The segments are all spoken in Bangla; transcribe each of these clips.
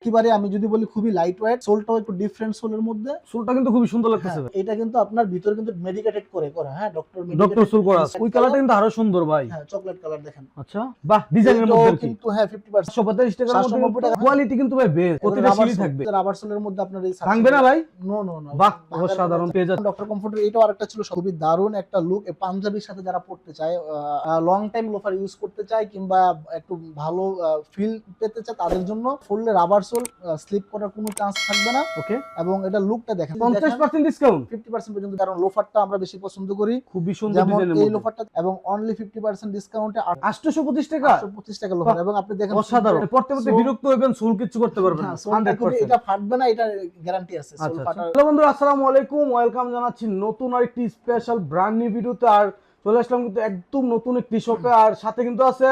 একেবারে আমি যদি বলি খুবই লাইট ওয়েট, সোলটাও একটু ডিফারেন্ট সোলের মধ্যে। সোলটা কিন্তু খুবই সুন্দর লাগতেছে ভাই। এটা কিন্তু আপনার ভিতরে কিন্তু মেডিকেটেড করে করা, হ্যাঁ, ডক্টর সোল করা আছে। ওই কালারটা কিন্তু আরো সুন্দর ভাই। হ্যাঁ, চকলেট কালার দেখেন। আচ্ছা, বাহ, ডিজাইনের মধ্যে কি কিন্তু হ্যাঁ 50% 745 টাকার মধ্যে 790 টাকা। কোয়ালিটি কিন্তু ভাই বেস্ট, প্রতিটা সিলি থাকবে। রাবার সোলের মধ্যে আপনার এই ভাঙবে না ভাই? নো নো নো, বাহ, অসাধারণ পেজ আছে। ডক্টর কমফোর্টের এটাও আরেকটা ছিল খুবই দারুণ একটা লুক। পাঞ্জাবির সাথে যারা পড়তে চায়, লং টাইম লোফার ইউজ করতে চায় কিংবা একটু ভালো ফিল পেতে চায়, তাদের জন্য ফুললি রাবার সোল, স্লিপ করার কোনো চান্স থাকবে না। ওকে, এবং এটা লুকটা দেখেন, 50% ডিসকাউন্ট, 50% পর্যন্ত, কারণ লোফারটা আমরা বেশি পছন্দ করি। খুবই সুন্দর যেমন ডিজাইনের এই মধ্যে লোফারটা, এবং অনলি 50% ডিসকাউন্টে 825 টাকা, 825 টাকা লোফার। এবং আপনি দেখেন অসাধারণ। পড়তে পড়তে বিরক্ত হবেন, সোল কিছু করতে পারবেন না, 100%। এটা ফাটবে না, এটা গ্যারান্টি আছে সোল ফাটার। হ্যালো বন্ধুরা, আসসালামু আলাইকুম, ওয়েলকাম জানাচ্ছি নতুন আরেকটি স্পেশাল ব্র্যান্ড নিউ ভিডিওতে। আর চলে আসলাম কিন্তু একদম নতুন একটি শপে, আর সাথে কিন্তু আছে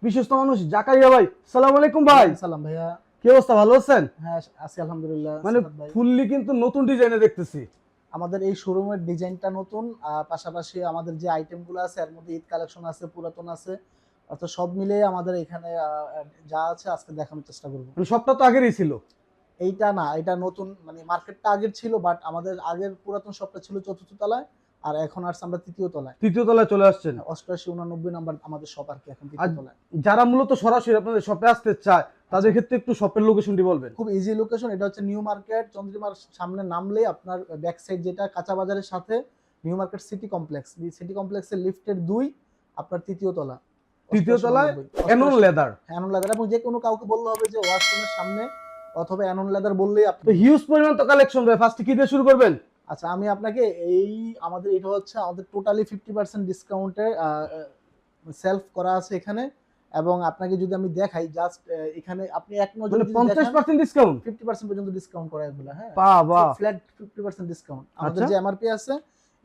বিশ্বস্ত মানুষ জাকারিয়া ভাই। আসসালামু আলাইকুম ভাই। সালাম ভাইয়া, কি অবস্থা, ভালো আছেন? হ্যাঁ আছি আলহামদুলিল্লাহ। মানে ফুললি কিন্তু নতুন ডিজাইনে দেখতেছি। আমাদের এই শোরুমের ডিজাইনটা নতুন, পাশাপাশি আমাদের যে আইটেমগুলো আছে এর মধ্যে ঈদ কালেকশন আছে, পুরাতন আছে, অর্থাৎ সব মিলে আমাদের এখানে যা আছে আজকে দেখানোর চেষ্টা করব। মানে সবটা তো আগেরই ছিল? এইটা না, এটা নতুন, মানে মার্কেটটা আগের ছিল, বাট আমাদের আগের পুরাতন শপটা ছিল চতুর্থ তলায়, আর এখন আসছে আমরা তৃতীয় তলায়। তৃতীয় তলায় চলে আসছেন? 88 89 নাম্বার আমাদের শপ আর কি, এখন তৃতীয় তলায়। যারা মূলত সরাসরি আপনাদের শপে আসতে চায় তাদের ক্ষেত্রে একটু শপের লোকেশনটি বলবেন। খুব ইজি লোকেশন, এটা হচ্ছে নিউ মার্কেট, চন্দ্রিমার সামনে নামলে আপনার ব্যাক সাইড যেটা কাঁচা বাজারের সাথে new market city complex, city কমপ্লেক্সের লিফটের 2 আপনার তৃতীয় তলা। তৃতীয় তলায় অ্যানন লেদার। অ্যানন লেদার, এবং যে কোনো কাউকে বললে হবে যে ওয়াশরুমের সামনে অথবা অ্যানন লেদার বললেই আপনি। তো হিউজ পরিমাণ তো কালেকশন ভাই, ফার্স্টে কি দিয়ে শুরু করবেন? আচ্ছা, আমি আপনাকে এই আমাদের এটা হচ্ছে আমাদের টোটালি 50% ডিসকাউন্টে সেলফ করা আছে এখানে। এবং আপনাকে যদি আমি দেখাই জাস্ট এখানে আপনি এক নজরে 50% ডিসকাউন্ট, 50% পর্যন্ত ডিসকাউন্ট করা এগুলা, হ্যাঁ, বাহ, ফ্ল্যাট 50% ডিসকাউন্ট। আমাদের যে এমআরপি আছে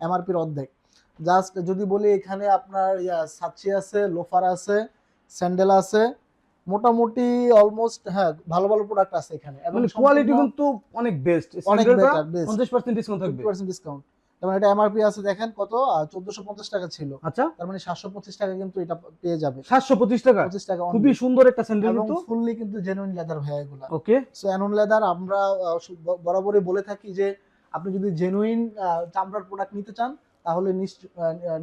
এমআরপির অর্ধেক। জাস্ট যদি বলি এখানে আপনার সাচ্চি আছে, লোফার আছে, স্যান্ডেল আছে, মোটামুটি অলমোস্ট হ্যাঁ ভালো ভালো প্রোডাক্ট আছে এখানে। এবং কোয়ালিটি কিন্তু অনেক বেস্ট, অনেক বেটার, 50% ডিসকাউন্ট থাকবে, 50% ডিসকাউন্ট। যেমন এটা এমআরপি আছে দেখেন কত, 1450 টাকা ছিল। আচ্ছা, তার মানে 725 টাকা কিন্তু এটা পেয়ে যাবে। 725 টাকা, 25 টাকা খুবই সুন্দর একটা স্যান্ডেল, এবং কিন্তু ফুললি কিন্তু জেনুইন লেদার ভাই এগুলা। ওকে, সো অ্যানন লেদার আমরা বরাবরই বলে থাকি যে আপনি যদি জেনুইন চামড়ার প্রোডাক্ট নিতে চান তাহলে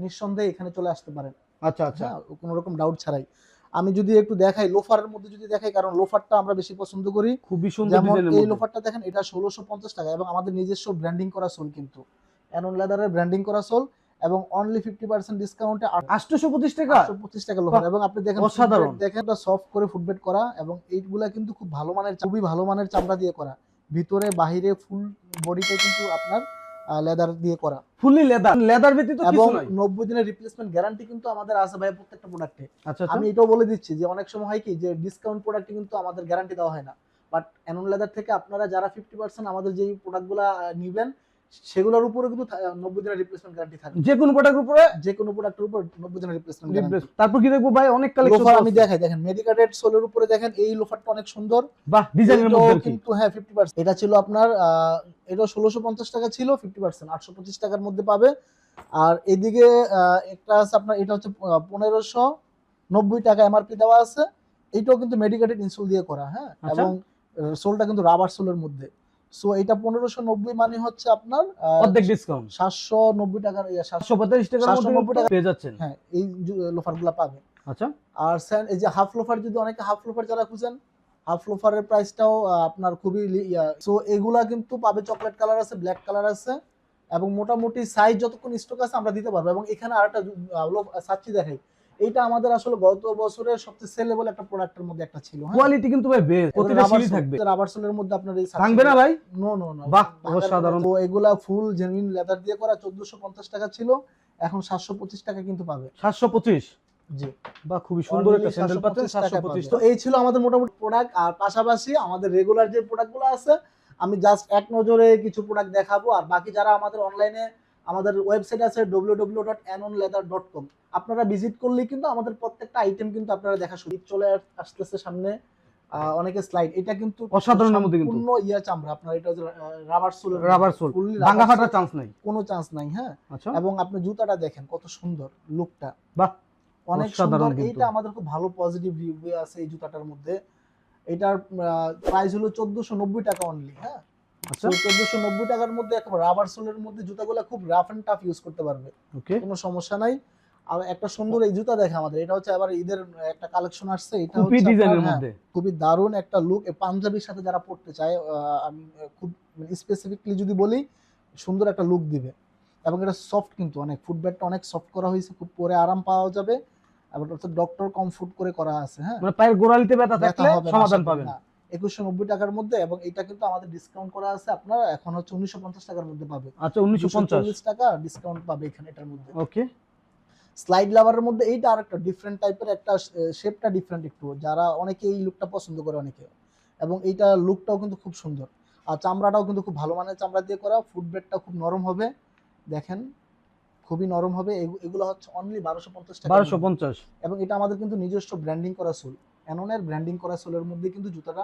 নিঃসন্দেহে এখানে চলে আসতে পারেন। আচ্ছা আচ্ছা, কোনো রকম ডাউট ছাড়াই। আমি যদি একটু দেখাই লোফারের মধ্যে যদি দেখাই, কারণ লোফারটা আমরা বেশি পছন্দ করি। খুবই সুন্দর যেমন ডিজাইনের এই মধ্যে। লোফারটা দেখেন, এটা 1650 টাকা, এবং আমাদের নিজস্ব ব্র্যান্ডিং করা সোল, কিন্তু অ্যানন লেদারের ব্র্যান্ডিং করা সোল, এবং অনলি 50% ডিসকাউন্টে 825 টাকা, 825 টাকা লোফার। এবং আপনি দেখেন অসাধারণ, দেখেন এটা সফট করে ফুটবেট করা, এবং এইগুলা কিন্তু খুব ভালো মানের, খুবই ভালো মানের চামড়া দিয়ে করা, ভিতরে বাহিরে ফুল বডিতে কিন্তু আপনার লেদার দিয়ে করা, ফুললি লেদার, লেদার ব্যতীত কিছু নাই। 90 দিনের রিপ্লেসমেন্ট গ্যারান্টি কিন্তু আমাদের আছে ভাই প্রত্যেকটা প্রোডাক্টে। আচ্ছা, আমি এটাও বলে দিচ্ছি যে অনেক সময় হয় কি যে ডিসকাউন্ট প্রোডাক্টে কিন্তু আমাদের গ্যারান্টি দেওয়া হয় না, বাট অ্যানন লেদার থেকে আপনারা যারা 50% আমাদের যেই প্রোডাক্টগুলো নেবেন সেগুলোর উপরে কিন্তু 90 দিনের রিপ্লেসমেন্ট গ্যারান্টি থাকবে। যে কোনো প্রোডাক্টের উপরে, যে কোনো প্রোডাক্টের উপর 90 দিনের রিপ্লেসমেন্ট গ্যারান্টি। তারপর কি দেখবো ভাই, অনেক কালেকশন লোফার আমি দেখাই, দেখেন মেডিকেটেড সোলের উপরে দেখেন এই লোফারটা অনেক সুন্দর, বাহ, ডিজাইনের মধ্যে কিন্তু হ্যাঁ 50%। এটা ছিল আপনার এটা 1650 টাকা ছিল, 50% 825 টাকার মধ্যে পাবে। আর এদিকে একটা আছে আপনার, এটা হচ্ছে 1590 টাকা এমআরপি দেওয়া আছে। এইটাও কিন্তু মেডিকেটেড ইনসোল দিয়ে করা, হ্যাঁ, এবং সোলটা কিন্তু রাবার সোলের মধ্যে। সো এটা 1590 মানে হচ্ছে আপনার অর্ধেক ডিসকাউন্ট, 790 টাকার 745 টাকার মধ্যে পেয়ে যাচ্ছেন, হ্যাঁ, এই লোফারগুলো পাবে। আচ্ছা, আর এই যে হাফ লোফার, যদি অনেকে হাফ লোফার যারা খুঁজেন, হাফ লোফারের প্রাইসটাও আপনার খুবই সো এগুলা কিন্তু পাবে, চকলেট কালার আছে, ব্ল্যাক কালার আছে, এবং মোটামুটি সাইজ যতক্ষণ স্টক আছে আমরা দিতে পারবো। এবং এখানে আরেকটা সাচ্চি দেখাই, এইটা আমাদের আসলে গত বছরের সবচেয়ে সেলেবল একটা প্রোডাক্টের মধ্যে একটা ছিল। কোয়ালিটি কিন্তু ভাই বেস্ট, প্রতিটা সিলি থাকবে, রাবার সোলের মধ্যে আপনার এই ভাঙবে না ভাই? নো নো নো, বাহ, অসাধারণ। তো এগুলা ফুল জেনুইন লেদার দিয়ে করা, 1450 টাকা ছিল, এখন 725 টাকা কিন্তু পাবে। 725, জি, বা খুবই সুন্দর একটা স্যান্ডেল পাচ্ছেন 725। তো এই ছিল আমাদের মোটামুটি প্রোডাক্ট। আর পাশাপাশি আমাদের রেগুলার যে প্রোডাক্টগুলো আছে আমি জাস্ট এক নজরে কিছু প্রোডাক্ট দেখাবো। আর বাকি যারা আমাদের অনলাইনে, আমাদের ওয়েবসাইট আছে www.anonleather.com, আপনারা ভিজিট করলেই কিন্তু আমাদের প্রত্যেকটা আইটেম কিন্তু আপনারা দেখা শুরু চলে আসতেছে সামনে। অনেকে স্লাইড, এটা কিন্তু অসাধারণ মধ্যে, কিন্তু পূর্ণ ইয়া চামড়া আপনার, এটা রাবার সোল, ভাঙা ফাটার চান্স নাই, কোনো চান্স নাই, হ্যাঁ। আচ্ছা, এবং আপনি জুতাটা দেখেন কত সুন্দর লুকটা, বাহ, অনেক সুন্দর। এইটা আমাদের খুব ভালো পজিটিভ রিভিউ আছে এই জুতাটার মধ্যে। এটার প্রাইস হলো 1490 টাকা অনলি। হ্যাঁ, আচ্ছা 1490 টাকার মধ্যে একটা রাবার সোলের মধ্যে জুতাগুলো খুব রাফ এন্ড টাফ ইউজ করতে পারবে, ওকে। কোনো সমস্যা নাই। আর একটা সুন্দর এই জুতা দেখে আমাদের, এটা হচ্ছে আবার ঈদের একটা কালেকশন আসছে, এটা কুপি হচ্ছে ডিজাইনের আপনার, মধ্যে খুবই দারুণ একটা লুক। পাঞ্জাবির সাথে যারা পড়তে চায়, আমি খুব স্পেসিফিকলি যদি বলি, সুন্দর একটা লুক দিবে। এবং এটা সফট, কিন্তু অনেক ফুটব্যাটটা অনেক সফট করা হয়েছে, খুব পরে আরাম পাওয়া যাবে। এবং এটা ডক্টর কমফোর্ট করে করা আছে। হ্যাঁ, মানে পায়ের গোড়ালিতে ব্যথা ব্যথা থাকলে হবে না, সমাধান আশা করি পাবেন। না। 2190 টাকার মধ্যে, এবং এটা কিন্তু আমাদের ডিসকাউন্ট করা আছে, আপনার এখন হচ্ছে 1950 টাকার মধ্যে পাবে। আচ্ছা 1950। 240 টাকা ডিসকাউন্ট পাবে এখানে এটার মধ্যে। ওকে। স্লাইড লাভারের মধ্যে এইটা আরেকটা ডিফারেন্ট টাইপের, একটা শেপটা ডিফারেন্ট একটু, যারা অনেকে এই লুকটা পছন্দ করে অনেকে। এবং এইটা লুকটাও কিন্তু খুব সুন্দর, আর চামড়াটাও কিন্তু খুব ভালো মানের চামড়া দিয়ে করা, ফুটবেডটা খুব নরম হবে, দেখেন খুবই নরম হবে। এগুলো হচ্ছে অনলি 1250 টাকা। 1250। এবং এটা আমাদের কিন্তু নিজস্ব ব্র্যান্ডিং করা সোল, অ্যাননের ব্র্যান্ডিং করা সোলের মধ্যে কিন্তু জুতাটা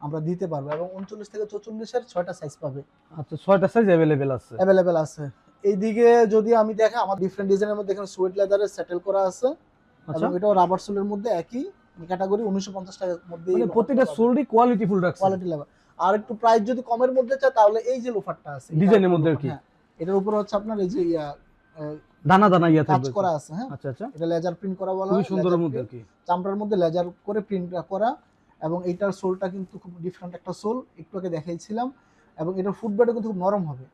আমরা দিতে পারবো। এবং 39 থেকে 44 এর 6টা সাইজ পাবে, আচ্ছা 6টা সাইজ अवेलेबल আছে। অ্যাভেলেবেল আছে। এইদিকে যদি আমি দেখে, আমার ডিফারেন্ট ডিজাইনের মধ্যে এখানে সুয়েট লেদারের সেটেল করা আছে, আচ্ছা এবং এটাও রাবার সোলের মধ্যে একই ক্যাটাগরি, 1950 টাকার মধ্যে। মানে প্রত্যেকটা সোলই কোয়ালিটি ফুল রাখছে। Quality level. আর একটু প্রাইস যদি কমের মধ্যে চায়, তাহলে এই যে লোফারটা আছে ডিজাইনের মধ্যে আর কি, হ্যাঁ, এটার উপর হচ্ছে আপনার এই যে দানা দানা ইয়া কাজ থাকবে করা আছে। হ্যাঁ, আচ্ছা আচ্ছা এটা লেজার প্রিন্ট করা বলা খুবই হয়, সুন্দরের leather মধ্যে আর print, কি। চামড়ার মধ্যে লেজার করে প্রিন্ট করা। এবং এটার সোলটা কিন্তু খুব ডিফারেন্ট একটা সোল, একটু আগে দেখাইছিলাম। এবং এটার ফুটব্যাটও কিন্তু খুব নরম হবে।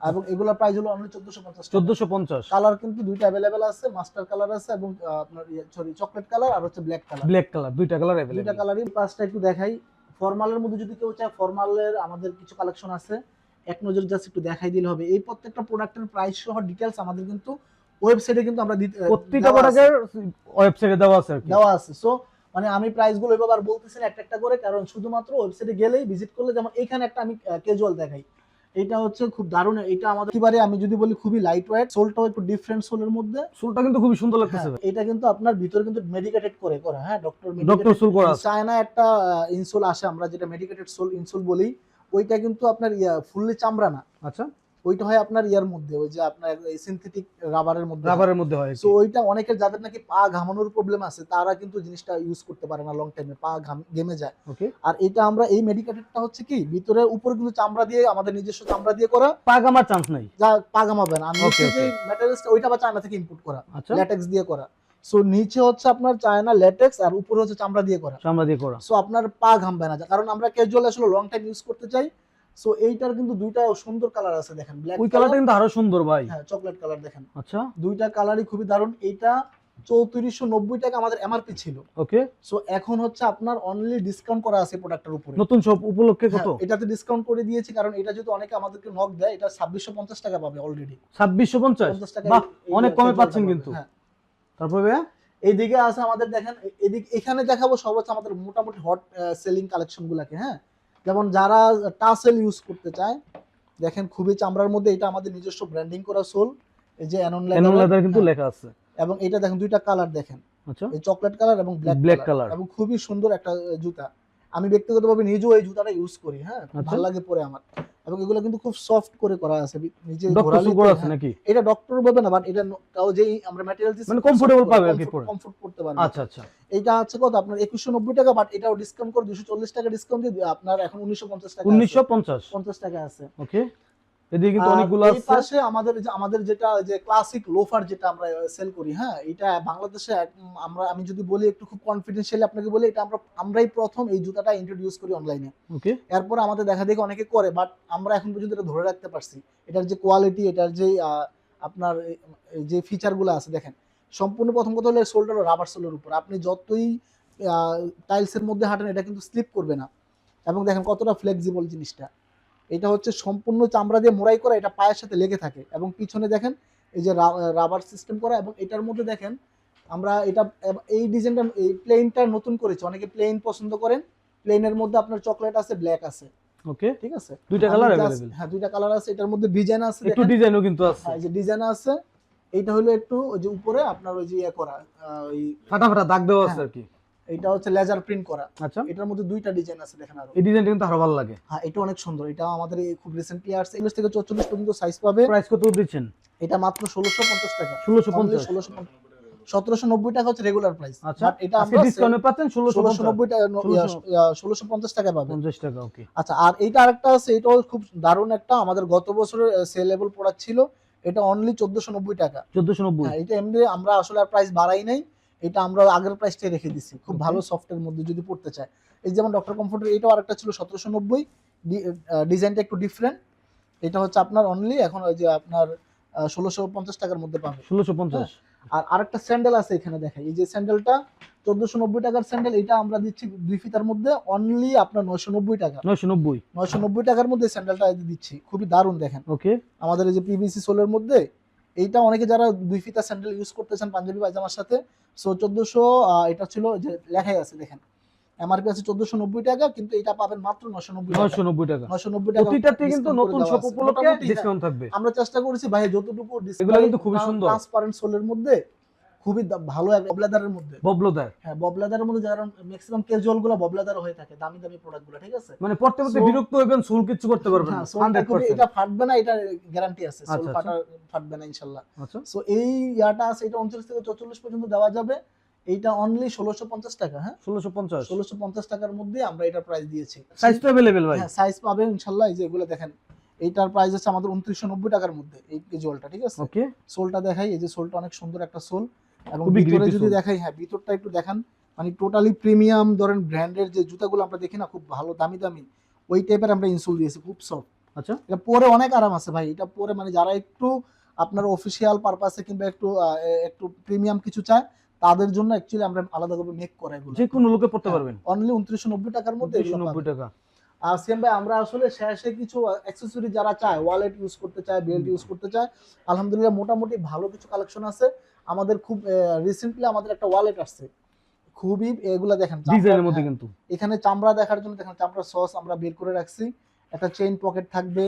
এবং এগুলোর প্রাইস হলো অনলি 1450 টাকা। 1450। কালার কিন্তু দুইটা अवेलेबल আছে, মাস্টার কালার আছে, এবং আপনার সরি চকলেট কালার আর হচ্ছে ব্ল্যাক কালার। ব্ল্যাক কালার, দুইটা কালার দুইটা अवेलेबल। কালারই। পাঁচটা একটু দেখাই। ফর্মালের মধ্যে যদি কেউ চায়, ফর্মালের আমাদের কিছু কালেকশন আছে, এক নজর জাস্ট একটু দেখাই দিলে হবে। এই প্রত্যেকটা প্রোডাক্টের প্রাইস সহ ডিটেইলস আমাদের কিন্তু ওয়েবসাইটে কিন্তু আমরা প্রত্যেকটা প্রোডাক্টের ওয়েবসাইটে দেওয়া আছে আর কি। দেওয়া আছে। সো মানে আমি প্রাইসগুলো এবার বলতেছি না একটা একটা করে, কারণ শুধুমাত্র ওয়েবসাইটে গেলেই ভিজিট করলে, যেমন এখানে একটা আমি ক্যাজুয়াল দেখাই, এটা হচ্ছে খুব দারুণ। এটা আমাদের একেবারে আমি যদি বলি খুবই লাইট ওয়েট, সোলটাও একটু ডিফারেন্ট সোলের মধ্যে। সোলটা কিন্তু খুবই সুন্দর লাগতেছে। হ্যাঁ, এটা কিন্তু আপনার ভিতরে কিন্তু মেডিকেটেড করে করা, হ্যাঁ, ডক্টর সোল করা আছে। চায়না একটা ইনসোল আসে, আমরা যেটা মেডিকেটেড সোল ইনসোল বলি, ওইটা কিন্তু আপনার ফুললি চামড়া না, আচ্ছা ওইটা হয় আপনার ইয়ার মধ্যে, ওই যে আপনার সিনথেটিক রাবারের মধ্যে। রাবারের মধ্যে হয় সো ওইটা অনেকের যাদের নাকি পা ঘামানোর প্রবলেম আছে, তারা কিন্তু জিনিসটা ইউজ করতে পারে না লং টাইমে, পা ঘেমে যায়। ওকে। আর এটা আমরা এই মেডিকেটেডটা হচ্ছে কি, ভিতরে উপরে কিন্তু চামড়া দিয়ে, আমাদের নিজস্ব চামড়া দিয়ে করা, পা ঘামার চান্স নাই। যা পা ঘামাবে না। আর Okay, নিচে যে okay. ম্যাটেরিয়ালসটা, ওইটা আবার চায়না থেকে ইম্পোর্ট করা, আচ্ছা ল্যাটেক্স দিয়ে করা। সো নিচে হচ্ছে আপনার চায়না ল্যাটেক্স, আর উপরে হচ্ছে চামড়া দিয়ে করা। চামড়া দিয়ে করা। সো আপনার পা ঘামবে না, কারণ আমরা ক্যাজুয়াল আসলে লং টাইম ইউজ করতে চাই। সো এইটার কিন্তু দুইটা সুন্দর কালার আছে, দেখেন ব্ল্যাক ওই কালারটা কিন্তু আরো সুন্দর ভাই। হ্যাঁ, চকলেট কালার দেখেন, আচ্ছা দুইটা কালারই খুবই দারুণ। এইটা 3490 টাকা আমাদের এমআরপি ছিল। ওকে। সো এখন হচ্ছে আপনার অনলি ডিসকাউন্ট করা আছে প্রোডাক্টের উপরে। নতুন সব উপলক্ষে কত? হ্যাঁ, এটাতে ডিসকাউন্ট করে দিয়েছি, কারণ এটা যেহেতু অনেকে আমাদেরকে নক দেয়, এটা 2650 টাকা পাবে অলরেডি। 2650। টাকা বাহ, অনেক কমে পাচ্ছেন কিন্তু। হ্যাঁ, তারপরে ভাইয়া এইদিকে আছে আমাদের, দেখেন এদিকে, এখানে দেখাবো সব হচ্ছে আমাদের মোটামুটি হট সেলিং কালেকশন গুলাকে। হ্যাঁ, যেমন যারা টাসেল ইউজ করতে চায়, দেখেন খুবই চামড়ার মধ্যে, এটা আমাদের নিজস্ব ব্র্যান্ডিং করা সোল, এই যে অ্যানন এনন লেদার কিন্তু হ্যাঁ, লেখা আছে। এবং এটা দেখেন দুইটা কালার দেখেন, আচ্ছা এই চকলেট কালার এবং Black ব্ল্যাক color। কালার, এবং খুবই সুন্দর একটা জুতা। আমি ব্যক্তিগতভাবে নিজেও এই জুতাটা ইউজ করি। হ্যাঁ, আচ্ছা। ভালো লাগে পরে আমার। এবং এগুলো কিন্তু খুব সফট করে করা আছে, নিজে ডক্টর ঘোরালে সুগার আছে নাকি? এটা ডক্টর বলবে না, বাট এটা তাও যে আমরা ম্যাটেরিয়াল দিচ্ছি, মানে comfortable পাবে আর কি পরে। কমফোর্ট করতে পারবে। আচ্ছা আচ্ছা এটা আছে কত আপনার 2190 টাকা, বাট এটাও ডিসকাউন্ট করে 240 টাকা ডিসকাউন্ট দিয়ে আপনার এখন 1950 টাকা 1950। 50 টাকা আছে। ওকে। এদিকে কিন্তু আর অনেকগুলো এই আছে। পাশে আমাদের যেটা যে ক্লাসিক লোফার যেটা আমরা সেল করি, হ্যাঁ, এটা বাংলাদেশে আমি যদি বলি একটু খুব কনফিডেন্সিয়ালি আপনাকে বলি, এটা আমরাই প্রথম এই জুতাটা ইন্ট্রোডিউস করি অনলাইনে। ওকে। এরপর আমাদের দেখা দেখে অনেকে করে, বাট আমরা এখন পর্যন্ত এটা ধরে রাখতে পারছি। এটার যে কোয়ালিটি, এটার যে আপনার যে ফিচারগুলো আছে, দেখেন সম্পূর্ণ প্রথম কথা হলো সোলটা রাবার সোলের উপর, আপনি যতই টাইলসের মধ্যে হাঁটেন, এটা কিন্তু স্লিপ করবে না। এবং দেখেন কতটা ফ্লেক্সিবল জিনিসটা, এটা হচ্ছে সম্পূর্ণ চামড়া দিয়ে মোড়াই করা, এটা পায়ের সাথে লেগে থাকে। এবং পিছনে দেখেন এই যে রাবার সিস্টেম করা, এবং এটার মধ্যে দেখেন আমরা এটা এই ডিজাইনটা, এই প্লেনটা নতুন করেছি, অনেকে প্লেন পছন্দ করেন। প্লেনের মধ্যে আপনার চকলেট আছে, ব্ল্যাক আছে। ওকে। ঠিক আছে, দুইটা কালার अवेलेबल। হ্যাঁ, দুইটা কালার আছে। এটার মধ্যে ডিজাইন আছে, একটু ডিজাইনও কিন্তু আছে। হ্যাঁ, এই যে ডিজাইন আছে। এইটা হলো একটু ওই যে উপরে আপনার ওই যে ইয়ে করা, ওই ফাটা ফাটা দাগ দেওয়া আছে আর কি। এটা হচ্ছে লেজার প্রিন্ট করা। আচ্ছা, এটার মধ্যে দুইটা ডিজাইন আছে, দেখেন আরো। এই ডিজাইনটা কিন্তু আরো ভালো লাগে। হ্যাঁ, এটা অনেক সুন্দর। এটা আমাদের খুব রিসেন্টলি আসছে, 39 থেকে 44 পর্যন্ত সাইজ পাবে। প্রাইস কত দিচ্ছেন? এটা মাত্র 1650 টাকা। 1650। 1790 টাকা হচ্ছে রেগুলার প্রাইস। আচ্ছা, এটা আজকে আমরা ডিসকাউন্টে পাচ্ছেন 1690 টাকা 1650 1650 টাকা পাবেন। 50 টাকা। ওকে, আচ্ছা, আর এইটা আরেকটা আছে, এটাও খুব দারুণ একটা আমাদের গত বছরের সেলেবল প্রোডাক্ট ছিল। এটা অনলি 1490 টাকা। 1490। হ্যাঁ, এটা এমনি আমরা আসলে আর প্রাইস বাড়াই নাই, এটা আমরা আগের প্রাইসটাই রেখে দিছি। খুব ভালো সফটের মধ্যে যদি পড়তে চায়, এই যেমন ডক্টর কমফোর্টের এটাও আরেকটা ছিল 1790, ডিজাইনটা একটু ডিফারেন্ট। এটা হচ্ছে আপনার অনলি এখন ওই যে আপনার 1650 টাকার মধ্যে পাবে। 1650। আর আরেকটা স্যান্ডেল আছে এখানে দেখাই, এই যে স্যান্ডেলটা 1490 টাকার স্যান্ডেল, এটা আমরা দিচ্ছি 2 ফিতার মধ্যে অনলি আপনার 990 টাকা। 990। 990 টাকার মধ্যে স্যান্ডেলটা দিচ্ছি, খুবই দারুণ দেখেন। ওকে, আমাদের এই যে পিভিসি সোলের মধ্যে এইটা অনেকে যারা 2 ফিতা স্যান্ডেল ইউজ করতেছেন পাঞ্জাবি পায়জামার সাথে, সো 1400 এটা ছিল যে লেখাই আছে দেখেন, এমআরপি আছে 1490 টাকা, কিন্তু এটা পাবেন মাত্র 990 টাকা। 990 টাকা। 990 টাকা প্রতিটাতে কিন্তু discount করে নতুন দেওয়া শপ আছে। উপলক্ষে মোটামুটি ডিসকাউন্ট থাকবে। আমরা চেষ্টা করেছি ভাই যতটুকু এগুলো কিন্তু খুবই সুন্দর। ট্রান্সপারেন্ট সোলের মধ্যে খুবই ভালো একটা ববলেদারের মধ্যে। ববলদার, হ্যাঁ, ববলেদারের মধ্যে যারা ম্যাক্সিমাম ক্যাজুয়াল গুলো ববলেদার হয়ে থাকে, দামি দামি প্রোডাক্ট গুলো, ঠিক আছে। মানে পড়তে পড়তে So- বিরক্ত হবেন, সোল কিছু করতে পারবেন না। হ্যাঁ, সোলটা খুবই, 100%। এটা ফাটবে না, এটা গ্যারান্টি আছে, সোল আচ্ছা, আচ্ছা। ফাটবে না ইনশাআল্লাহ। আচ্ছা, সো এই ইয়াটা আছে, এটা 29 থেকে 44 পর্যন্ত দেওয়া যাবে। এইটা অনলি 1650 টাকা। হ্যাঁ, 1650। 1650 টাকার মধ্যে আমরা এটার প্রাইস দিয়েছি। সাইজ তো अवेलेबल ভাই। হ্যাঁ, সাইজ পাবেন ইনশাআল্লাহ। এই যে এগুলো দেখেন, এইটার প্রাইস আছে আমাদের 2990 টাকার মধ্যে এই ক্যাজুয়ালটা, ঠিক আছে। ওকে, সোলটা দেখাই, এই যে সোলটা অনেক সুন্দর একটা সোল, এবং খুবই ভিতরে grippy যদি sole। দেখাই, হ্যাঁ ভিতরটা একটু দেখান, মানে টোটালি প্রিমিয়াম ধরেন ব্র্যান্ডের যে জুতাগুলো আমরা দেখি না খুব ভালো দামি দামি, ওই টাইপের আমরা ইনসোল দিয়েছি, খুব সফট। আচ্ছা, এটা পরে অনেক আরাম আছে ভাই, এটা পরে মানে যারা একটু আপনার অফিসিয়াল পারপাসে কিংবা একটু প্রিমিয়াম কিছু চায় তাদের জন্য অ্যাকচুয়ালি আমরা আলাদা করে মেক করা এগুলো। যে কোনো লোকে পড়তে পারবেন। অনলি 2990 টাকার মধ্যে এগুলো 990 পাবেন। টাকা। আর সেম ভাই, আমরা আসলে শেষে কিছু অ্যাকসেসরি যারা চায়, ওয়ালেট ইউজ করতে চায়, বেল্ট ইউজ করতে চায়, আলহামদুলিল্লাহ মোটামুটি ভালো কিছু কালেকশন আছে আমাদের। খুব রিসেন্টলি আমাদের একটা ওয়ালেট আসছে, খুবই এগুলা দেখেন ডিজাইনের মধ্যে কিন্তু এখানে চামড়া দেখার জন্য দেখেন, চামড়ার সস আমরা বের করে রাখছি। একটা চেইন পকেট থাকবে,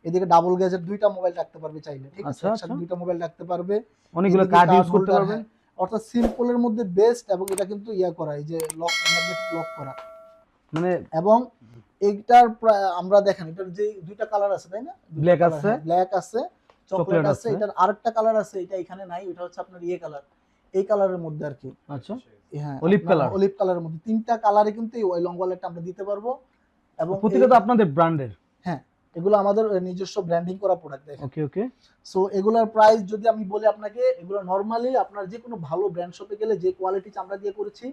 এদিকে ডাবল গেজের 2টা মোবাইল রাখতে পারবে চাইলে, ঠিক আছে। আচ্ছা, একসাথে আচ্ছা। 2টা মোবাইল রাখতে পারবে, অনেকগুলো এদিকে কার্ড card ইউজ করতে holder, পারবেন। হ্যাঁ, অর্থাৎ সিম্পলের মধ্যে বেস্ট। এবং এটা কিন্তু ইয়া করা, এই যে লক, ম্যাগনেটিক লক করা। মানে এবং এইটার আমরা দেখেন, এটার যে 2টা কালার আছে তাই না, ব্ল্যাক আছে, ব্ল্যাক আছে, চকলেট চকলেট আছে, আছে। এটার আরেকটা কালার আছে, এটা এখানে নাই, এটা হচ্ছে আপনার ইয়ে কালার, এই কালারের মধ্যে আর কি। আচ্ছা, হ্যাঁ, অলিভ কালার। অলিভ কালারের মধ্যে 3টা কালারে কিন্তু এই লং ওয়ালেটটা আমরা দিতে পারবো। এবং প্রতিটা তো আপনাদের ব্র্যান্ডের। হ্যাঁ, এগুলো আমাদের নিজস্ব ব্র্যান্ডিং করা প্রোডাক্ট দেখেন। ওকে, ওকে। সো এগুলোর প্রাইস যদি আমি বলি আপনাকে, এগুলো নরমালি আপনার যে কোনো ভালো ব্র্যান্ড শপে গেলে যে কোয়ালিটি চামড়া দিয়ে করেছি,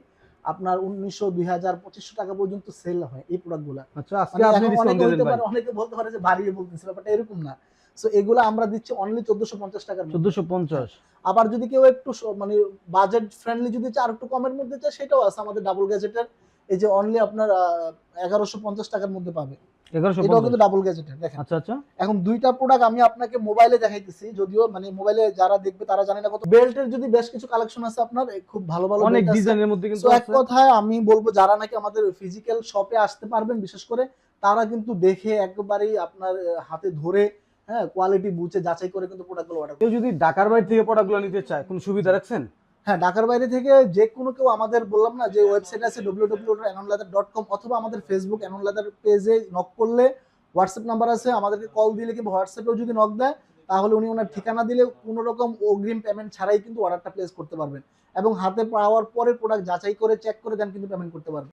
আপনার 1900, 2000, 2500 টাকা পর্যন্ত সেল হয় এই প্রোডাক্টগুলো। আচ্ছা, আজকে আপনি ডিসকাউন্ট দিবেন ভাই। অনেকে বলতে পারে যে বাড়িয়ে বলতেছি, ব্যাপারটা এরকম না। সো এগুলো আমরা দিচ্ছি অনলি 1450 টাকার মধ্যে। 1450। আবার যদি কেউ একটু মানে বাজেট ফ্রেন্ডলি যদি চায়, আর একটু কমের মধ্যে চায়, সেটাও আছে আমাদের ডাবল গ্যাজেটের, এই যে অনলি আপনার 1150 টাকার মধ্যে পাবে। এটাও 1150। কিন্তু ডাবল গ্যাজেটের দেখেন। আচ্ছা, আচ্ছা। এখন 2টা প্রোডাক্ট আমি আপনাকে মোবাইলে দেখাইতেছি, যদিও মানে মোবাইলে যারা দেখবে তারা জানে না কত। বেল্টের যদি বেশ কিছু কালেকশন আছে আপনার, খুব ভালো ভালো অনেক belt আছে। ডিজাইনের মধ্যে কিন্তু So, এক আছে। কথায় আমি বলবো যারা নাকি আমাদের ফিজিক্যাল শপে আসতে পারবেন, বিশেষ করে তারা কিন্তু দেখে একবারেই আপনার হাতে ধরে, হ্যাঁ, কোয়ালিটি বুঝে যাচাই করে কিন্তু প্রোডাক্টগুলো অর্ডার কেউ যদি ঢাকার বাইরে থেকে প্রোডাক্টগুলো নিতে চায়, কোনো সুবিধা রাখছেন? হ্যাঁ, ঢাকার বাইরে থেকে যে কোনো কেউ, আমাদের বললাম না যে ওয়েবসাইট আছে www.anonleather.com, অথবা আমাদের ফেসবুক অ্যানন লেদার পেজে নক করলে, হোয়াটসঅ্যাপ নাম্বার আছে, আমাদেরকে কল দিলে কিংবা হোয়াটসঅ্যাপেও যদি নক দেয়, তাহলে উনি ওনার ঠিকানা দিলে কোনো রকম অগ্রিম পেমেন্ট ছাড়াই কিন্তু অর্ডারটা প্লেস করতে পারবেন, এবং হাতে পাওয়ার পরে প্রোডাক্ট যাচাই করে চেক করে দেন কিন্তু পেমেন্ট করতে পারবেন।